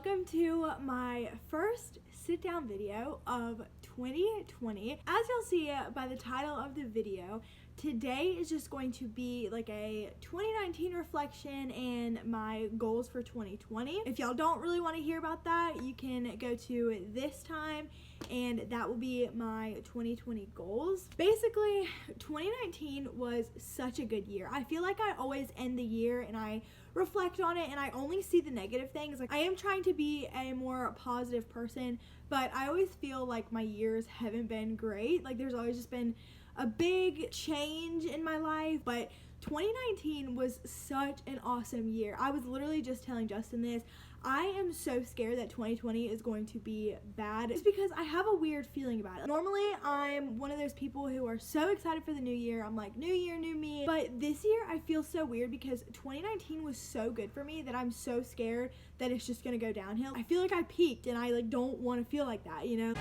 welcome to my first sit-down video of 2020. As you'll see by the title of the video, today is just going to be like a 2019 reflection and my goals for 2020. If y'all don't really want to hear about that, you can go to this time and that will be my 2020 goals. Basically, 2019 was such a good year. I feel like I always end the year and I reflect on it and I only see the negative things. Like, I am trying to be a more positive person, but I always feel like my years haven't been great. Like, there's always just been a big change in my life, but 2019 was such an awesome year. I was literally just telling Justin this. I am so scared that 2020 is going to be bad. It's because I have a weird feeling about it. Normally, I'm one of those people who are so excited for the new year. I'm like, new year, new me. But this year, I feel so weird because 2019 was so good for me that I'm so scared that it's just gonna go downhill. I feel like I peaked and I don't want to feel like that, you know?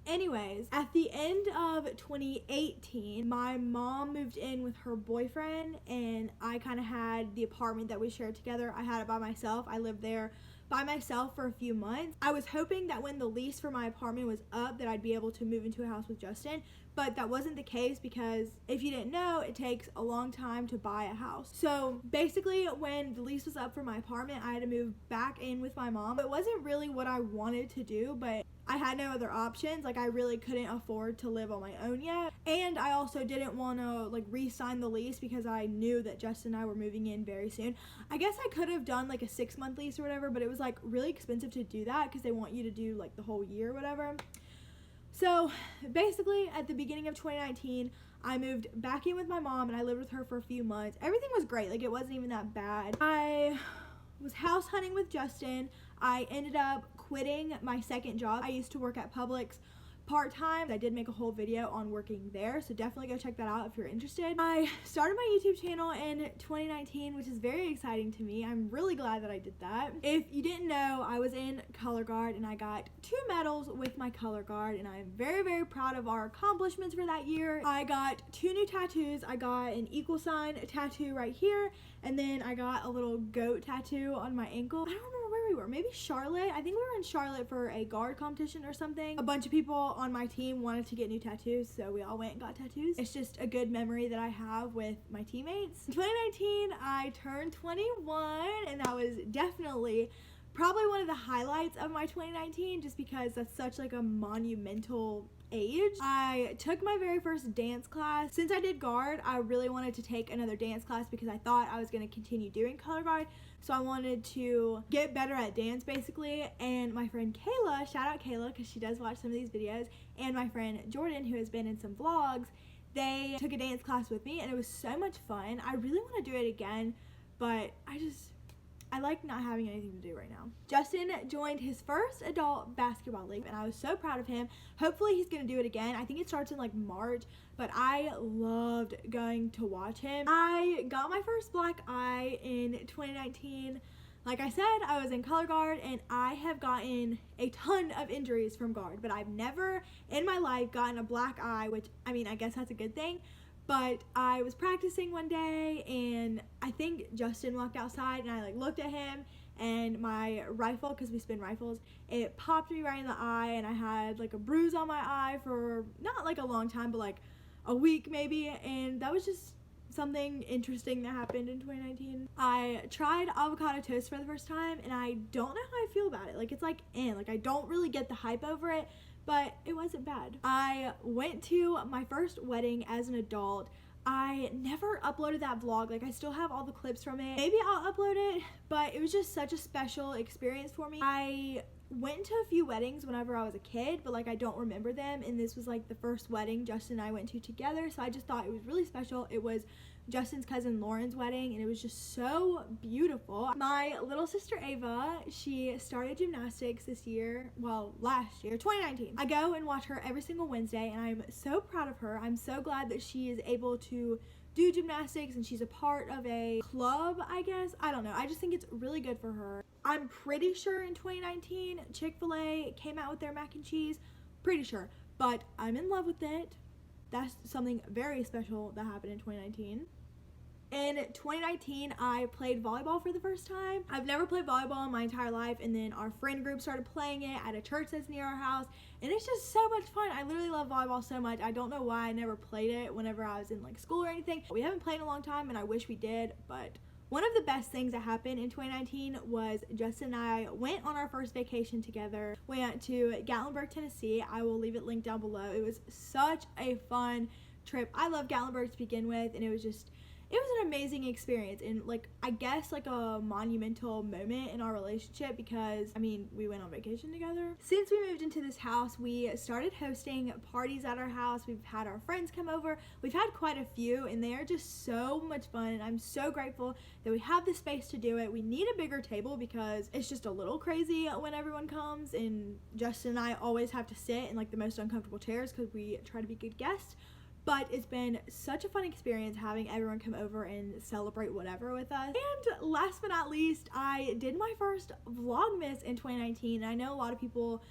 Anyways, at the end of 2018, my mom moved in with her boyfriend and I kind of had the apartment that we shared together. I had it by myself. I lived there by myself for a few months. I was hoping that when the lease for my apartment was up that I'd be able to move into a house with Justin, but that wasn't the case because if you didn't know, it takes a long time to buy a house. So basically, when the lease was up for my apartment, I had to move back in with my mom. It wasn't really what I wanted to do, but I had no other options. Like, I really couldn't afford to live on my own yet. And I also didn't want to re-sign the lease because I knew that Justin and I were moving in very soon. I guess I could have done a 6-month lease or whatever, but it was really expensive to do that because they want you to do the whole year or whatever. So basically, at the beginning of 2019, I moved back in with my mom and I lived with her for a few months. Everything was great. It wasn't even that bad. I was house hunting with Justin. I ended up quitting my second job. I used to work at Publix part-time. I did make a whole video on working there, so definitely go check that out if you're interested. I started my YouTube channel in 2019, which is very exciting to me. I'm really glad that I did that. If you didn't know, I was in color guard and I got 2 medals with my color guard and I'm very, very proud of our accomplishments for that year. I got 2 new tattoos. I got an equal sign tattoo right here, and then I got a little goat tattoo on my ankle. I don't remember where we were. Maybe Charlotte. I think we were in Charlotte for a guard competition or something. A bunch of people on my team wanted to get new tattoos, so we all went and got tattoos. It's just a good memory that I have with my teammates. In 2019, I turned 21, and that was definitely probably one of the highlights of my 2019, just because that's such a monumental age. I took my very first dance class. Since I did guard, I really wanted to take another dance class because I thought I was going to continue doing color guard, so I wanted to get better at dance basically. And my friend Kayla, shout out Kayla because she does watch some of these videos, and my friend Jordan, who has been in some vlogs, they took a dance class with me and it was so much fun. I really want to do it again, but I like not having anything to do right now. Justin joined his first adult basketball league and I was so proud of him. Hopefully he's gonna do it again. I think it starts in March, but I loved going to watch him. I got my first black eye in 2019. Like I said, I was in color guard and I have gotten a ton of injuries from guard, but I've never in my life gotten a black eye, which I guess that's a good thing. But I was practicing one day and I think Justin walked outside and I looked at him and my rifle, because we spin rifles, it popped me right in the eye and I had a bruise on my eye for not a long time, but a week maybe, and that was just something interesting that happened in 2019. I tried avocado toast for the first time and I don't know how I feel about it. It's I don't really get the hype over it, but it wasn't bad. I went to my first wedding as an adult. I never uploaded that vlog. I still have all the clips from it. Maybe I'll upload it, but it was just such a special experience for me. I went to a few weddings whenever I was a kid, but I don't remember them, and this was the first wedding Justin and I went to together, so I just thought it was really special. It was Justin's cousin Lauren's wedding and it was just so beautiful. My little sister Ava, she started gymnastics this year, last year, 2019. I go and watch her every single Wednesday and I'm so proud of her. I'm so glad that she is able to do gymnastics and she's a part of a club, I guess. I don't know. I just think it's really good for her. I'm pretty sure in 2019, Chick-fil-A came out with their mac and cheese. Pretty sure. But I'm in love with it. That's something very special that happened in 2019. In 2019, I played volleyball for the first time. I've never played volleyball in my entire life, and then our friend group started playing it at a church that's near our house, and it's just so much fun. I literally love volleyball so much. I don't know why I never played it whenever I was in like school or anything. We haven't played in a long time, and I wish we did, but one of the best things that happened in 2019 was Justin and I went on our first vacation together. We went to Gatlinburg, Tennessee. I will leave it linked down below. It was such a fun trip. I love Gatlinburg to begin with, and it was an amazing experience, and like I guess like a monumental moment in our relationship because I mean we went on vacation together. Since we moved into this house, we started hosting parties at our house. We've had our friends come over. We've had quite a few, and they are just so much fun, and I'm so grateful that we have the space to do it. We need a bigger table because it's just a little crazy when everyone comes, and Justin and I always have to sit in like the most uncomfortable chairs because we try to be good guests. But it's been such a fun experience having everyone come over and celebrate whatever with us. And last but not least, I did my first Vlogmas in 2019. I know a lot of people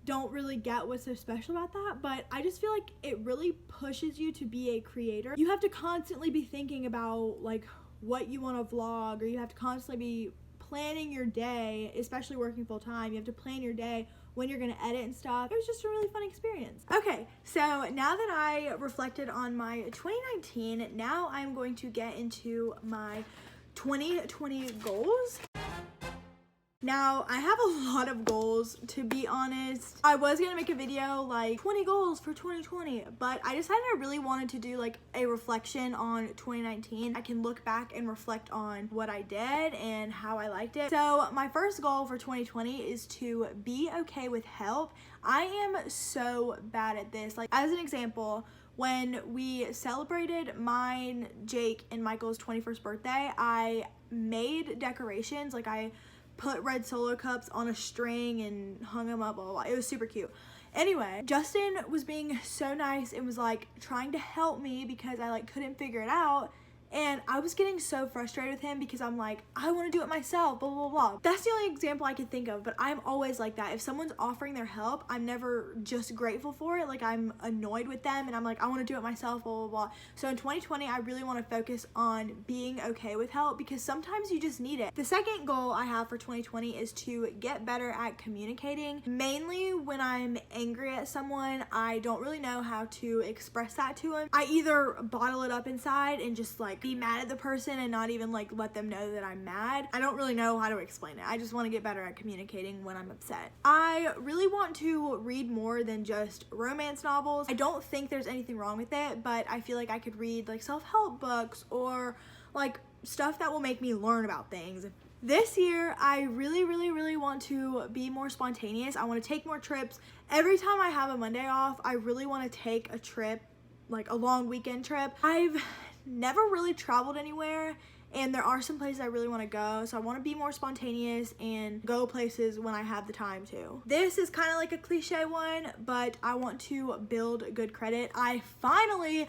don't really get what's so special about that, but I just feel like it really pushes you to be a creator. You have to constantly be thinking about like what you want to vlog, or you have to constantly be planning your day, especially working full time. You have to plan your day when you're gonna edit and stuff. It was just a really fun experience. Okay, so now that I reflected on my 2019, now I'm going to get into my 2020 goals. Now, I have a lot of goals, to be honest. I was gonna make a video like 20 goals for 2020, but I decided I really wanted to do like a reflection on 2019. I can look back and reflect on what I did and how I liked it. So my first goal for 2020 is to be okay with help. I am so bad at this. Like, as an example, when we celebrated mine, Jake, and Michael's 21st birthday, I made decorations. Like, I put red Solo cups on a string and hung them up, blah, blah, blah. It was super cute. Anyway, Justin was being so nice and was like trying to help me because I like couldn't figure it out. And I was getting so frustrated with him because I'm like, I want to do it myself, blah, blah, blah. That's the only example I could think of, but I'm always like that. If someone's offering their help, I'm never just grateful for it. Like, I'm annoyed with them and I'm like, I want to do it myself, blah, blah, blah. So in 2020, I really want to focus on being okay with help because sometimes you just need it. The second goal I have for 2020 is to get better at communicating. Mainly when I'm angry at someone, I don't really know how to express that to them. I either bottle it up inside and just like be mad at the person and not even like let them know that I'm mad. I don't really know how to explain it. I just want to get better at communicating when I'm upset. I really want to read more than just romance novels. I don't think there's anything wrong with it, but I feel like I could read like self-help books or like stuff that will make me learn about things. This year, I really want to be more spontaneous. I want to take more trips. Every time I have a Monday off, I really want to take a trip, like a long weekend trip. I've never really traveled anywhere, and there are some places I really want to go, so I want to be more spontaneous and go places when I have the time to. This is kind of like a cliche one, but I want to build good credit. I finally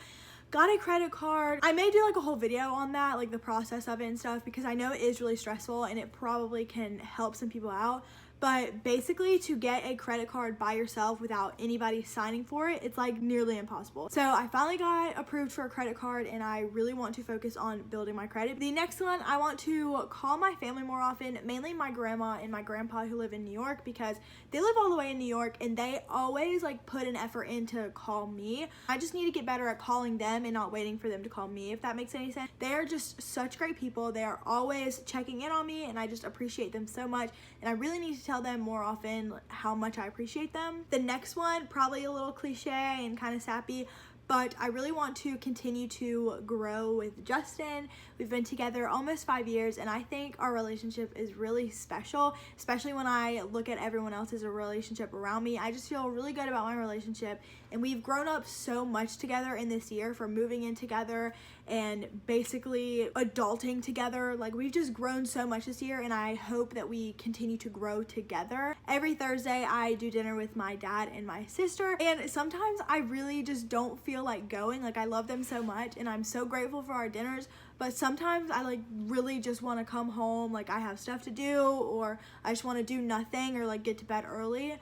got a credit card. I may do like a whole video on that, like the process of it and stuff, because I know it is really stressful and it probably can help some people out. But basically, to get a credit card by yourself without anybody signing for it, it's like nearly impossible. So I finally got approved for a credit card, and I really want to focus on building my credit. The next one, I want to call my family more often, mainly my grandma and my grandpa who live in New York, because they live all the way in New York and they always like put an effort in to call me. I just need to get better at calling them and not waiting for them to call me, if that makes any sense. They are just such great people. They are always checking in on me, and I just appreciate them so much, and I really need to tell them more often how much I appreciate them. The next one, probably a little cliche and kind of sappy, but I really want to continue to grow with Justin. We've been together almost 5 years, and I think our relationship is really special, especially when I look at everyone else's relationship around me. I just feel really good about my relationship, and we've grown up so much together in this year, from moving in together and basically adulting together. Like, we've just grown so much this year, and I hope that we continue to grow together. Every Thursday I do dinner with my dad and my sister, and sometimes I really just don't feel like going. Like, I love them so much and I'm so grateful for our dinners, but sometimes I like really just want to come home, like I have stuff to do, or I just want to do nothing, or like get to bed early.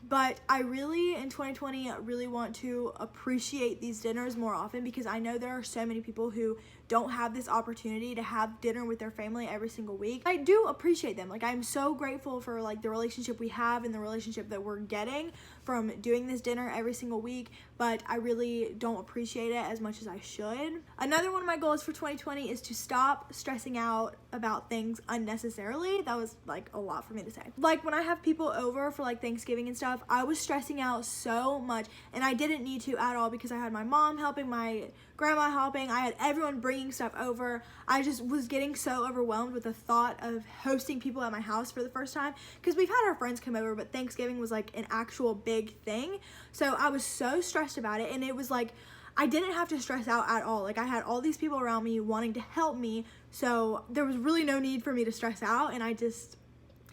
But I really, in 2020, really want to appreciate these dinners more often, because I know there are so many people who don't have this opportunity to have dinner with their family every single week. I do appreciate them. Like, I'm so grateful for like the relationship we have and the relationship that we're getting from doing this dinner every single week, but I really don't appreciate it as much as I should. Another one of my goals for 2020 is to stop stressing out about things unnecessarily. That was like a lot for me to say. Like, when I have people over for like Thanksgiving and stuff, I was stressing out so much, and I didn't need to at all because I had my mom helping, my grandma helping, I had everyone bringing stuff over. I just was getting so overwhelmed with the thought of hosting people at my house for the first time, because we've had our friends come over, but Thanksgiving was like an actual big thing. So I was so stressed about it, and it was like I didn't have to stress out at all. Like, I had all these people around me wanting to help me, so there was really no need for me to stress out, and I just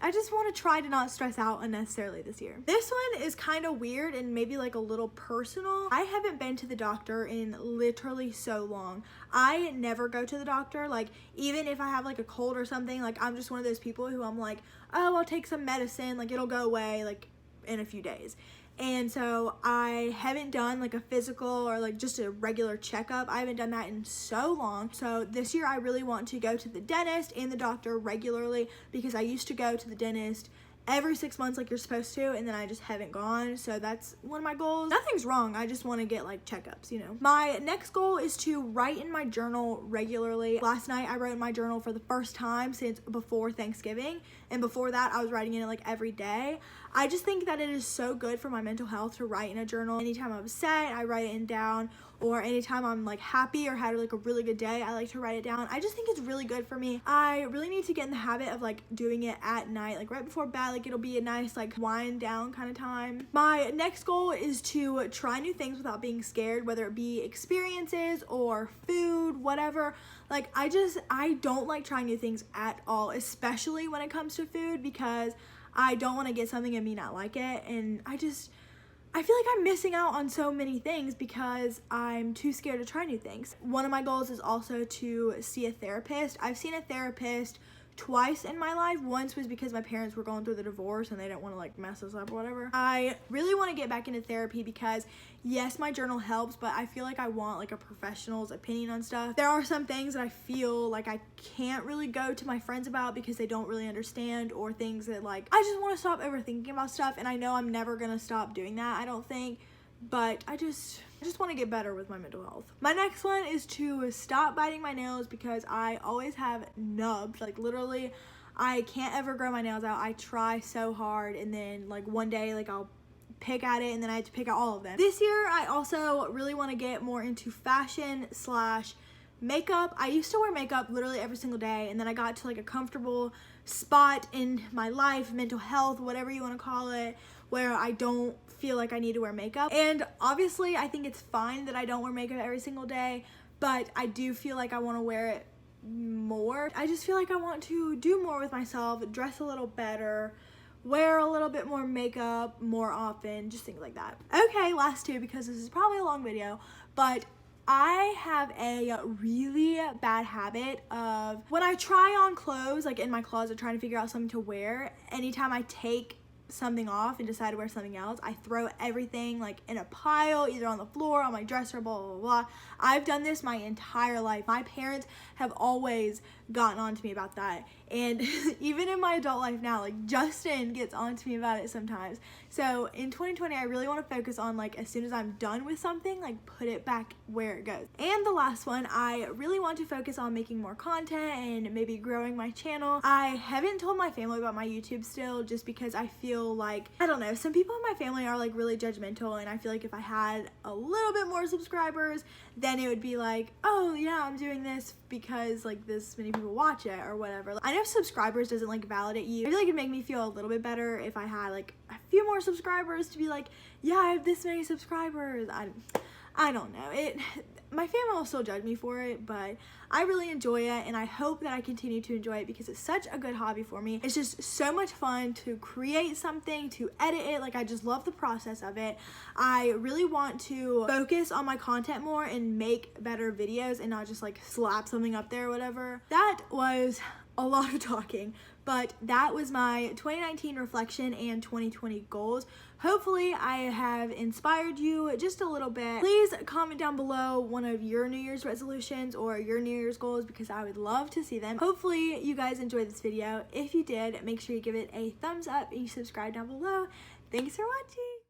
want to try to not stress out unnecessarily this year. This one is kind of weird and maybe like a little personal. I haven't been to the doctor in literally so long. I never go to the doctor. Like, even if I have like a cold or something, like, I'm just one of those people who I'm like, oh, I'll take some medicine, like it'll go away like in a few days. And so I haven't done like a physical or like just a regular checkup. I haven't done that in so long. So this year I really want to go to the dentist and the doctor regularly, because I used to go to the dentist every 6 months like you're supposed to, and then I just haven't gone. So that's one of my goals. Nothing's wrong, I just want to get like checkups, you know. My next goal is to write in my journal regularly. Last night I wrote in my journal for the first time since before Thanksgiving, and before that I was writing in it like every day. I just think that it is so good for my mental health to write in a journal. Anytime I'm upset, I write it down, or anytime I'm like happy or had like a really good day, I like to write it down. I just think it's really good for me. I really need to get in the habit of like doing it at night, like right before bed. Like, it'll be a nice like wind down kind of time. My next goal is to try new things without being scared, whether it be experiences or food, whatever. Like, I don't like trying new things at all, especially when it comes to food, because I don't want to get something and me not like it, and I feel like I'm missing out on so many things because I'm too scared to try new things. One of my goals is also to see a therapist. I've seen a therapist twice in my life. Once was because my parents were going through the divorce and they didn't want to like mess us up or whatever. I really want to get back into therapy because yes, my journal helps, but I feel like I want like a professional's opinion on stuff. There are some things that I feel like I can't really go to my friends about because they don't really understand, or things that like I just want to stop overthinking about stuff, and I know I'm never gonna stop doing that, I don't think, but I just want to get better with my mental health. My next one is to stop biting my nails because I always have nubs. Like, literally, I can't ever grow my nails out. I try so hard, and then like one day like I'll pick at it and then I have to pick out all of them. This year I also really want to get more into fashion / makeup. I used to wear makeup literally every single day, and then I got to like a comfortable spot in my life, mental health, whatever you want to call it, where I don't feel like I need to wear makeup. And obviously I think it's fine that I don't wear makeup every single day, but I do feel like I want to wear it more. I just feel like I want to do more with myself, dress a little better, wear a little bit more makeup more often, just things like that. Okay, last two, because this is probably a long video, but I have a really bad habit of when I try on clothes, like in my closet trying to figure out something to wear, anytime I take something off and decide to wear something else, I throw everything like in a pile, either on the floor, on my dresser, blah, blah, blah. I've done this my entire life. My parents have always gotten on to me about that. And even in my adult life now, like Justin gets on to me about it sometimes. So in 2020, I really want to focus on like as soon as I'm done with something, like put it back where it goes. And the last one, I really want to focus on making more content and maybe growing my channel. I haven't told my family about my YouTube still, just because I feel like, I don't know, some people in my family are like really judgmental, and I feel like if I had a little bit more subscribers, then it would be like, oh yeah, I'm doing this because like this many people watch it or whatever. I know subscribers doesn't like validate you. I feel like it'd make me feel a little bit better if I had like a few more subscribers to be like, yeah, I have this many subscribers. I don't know. My family will still judge me for it, but I really enjoy it, and I hope that I continue to enjoy it because it's such a good hobby for me. It's just so much fun to create something, to edit it. Like, I just love the process of it. I really want to focus on my content more and make better videos and not just like slap something up there or whatever. That was a lot of talking, But that was my 2019 reflection and 2020 goals. Hopefully I have inspired you just a little bit. Please comment down below one of your New Year's resolutions or your New Year's goals, because I would love to see them. Hopefully you guys enjoyed this video. If you did, make sure you give it a thumbs up and you subscribe down below. Thanks for watching.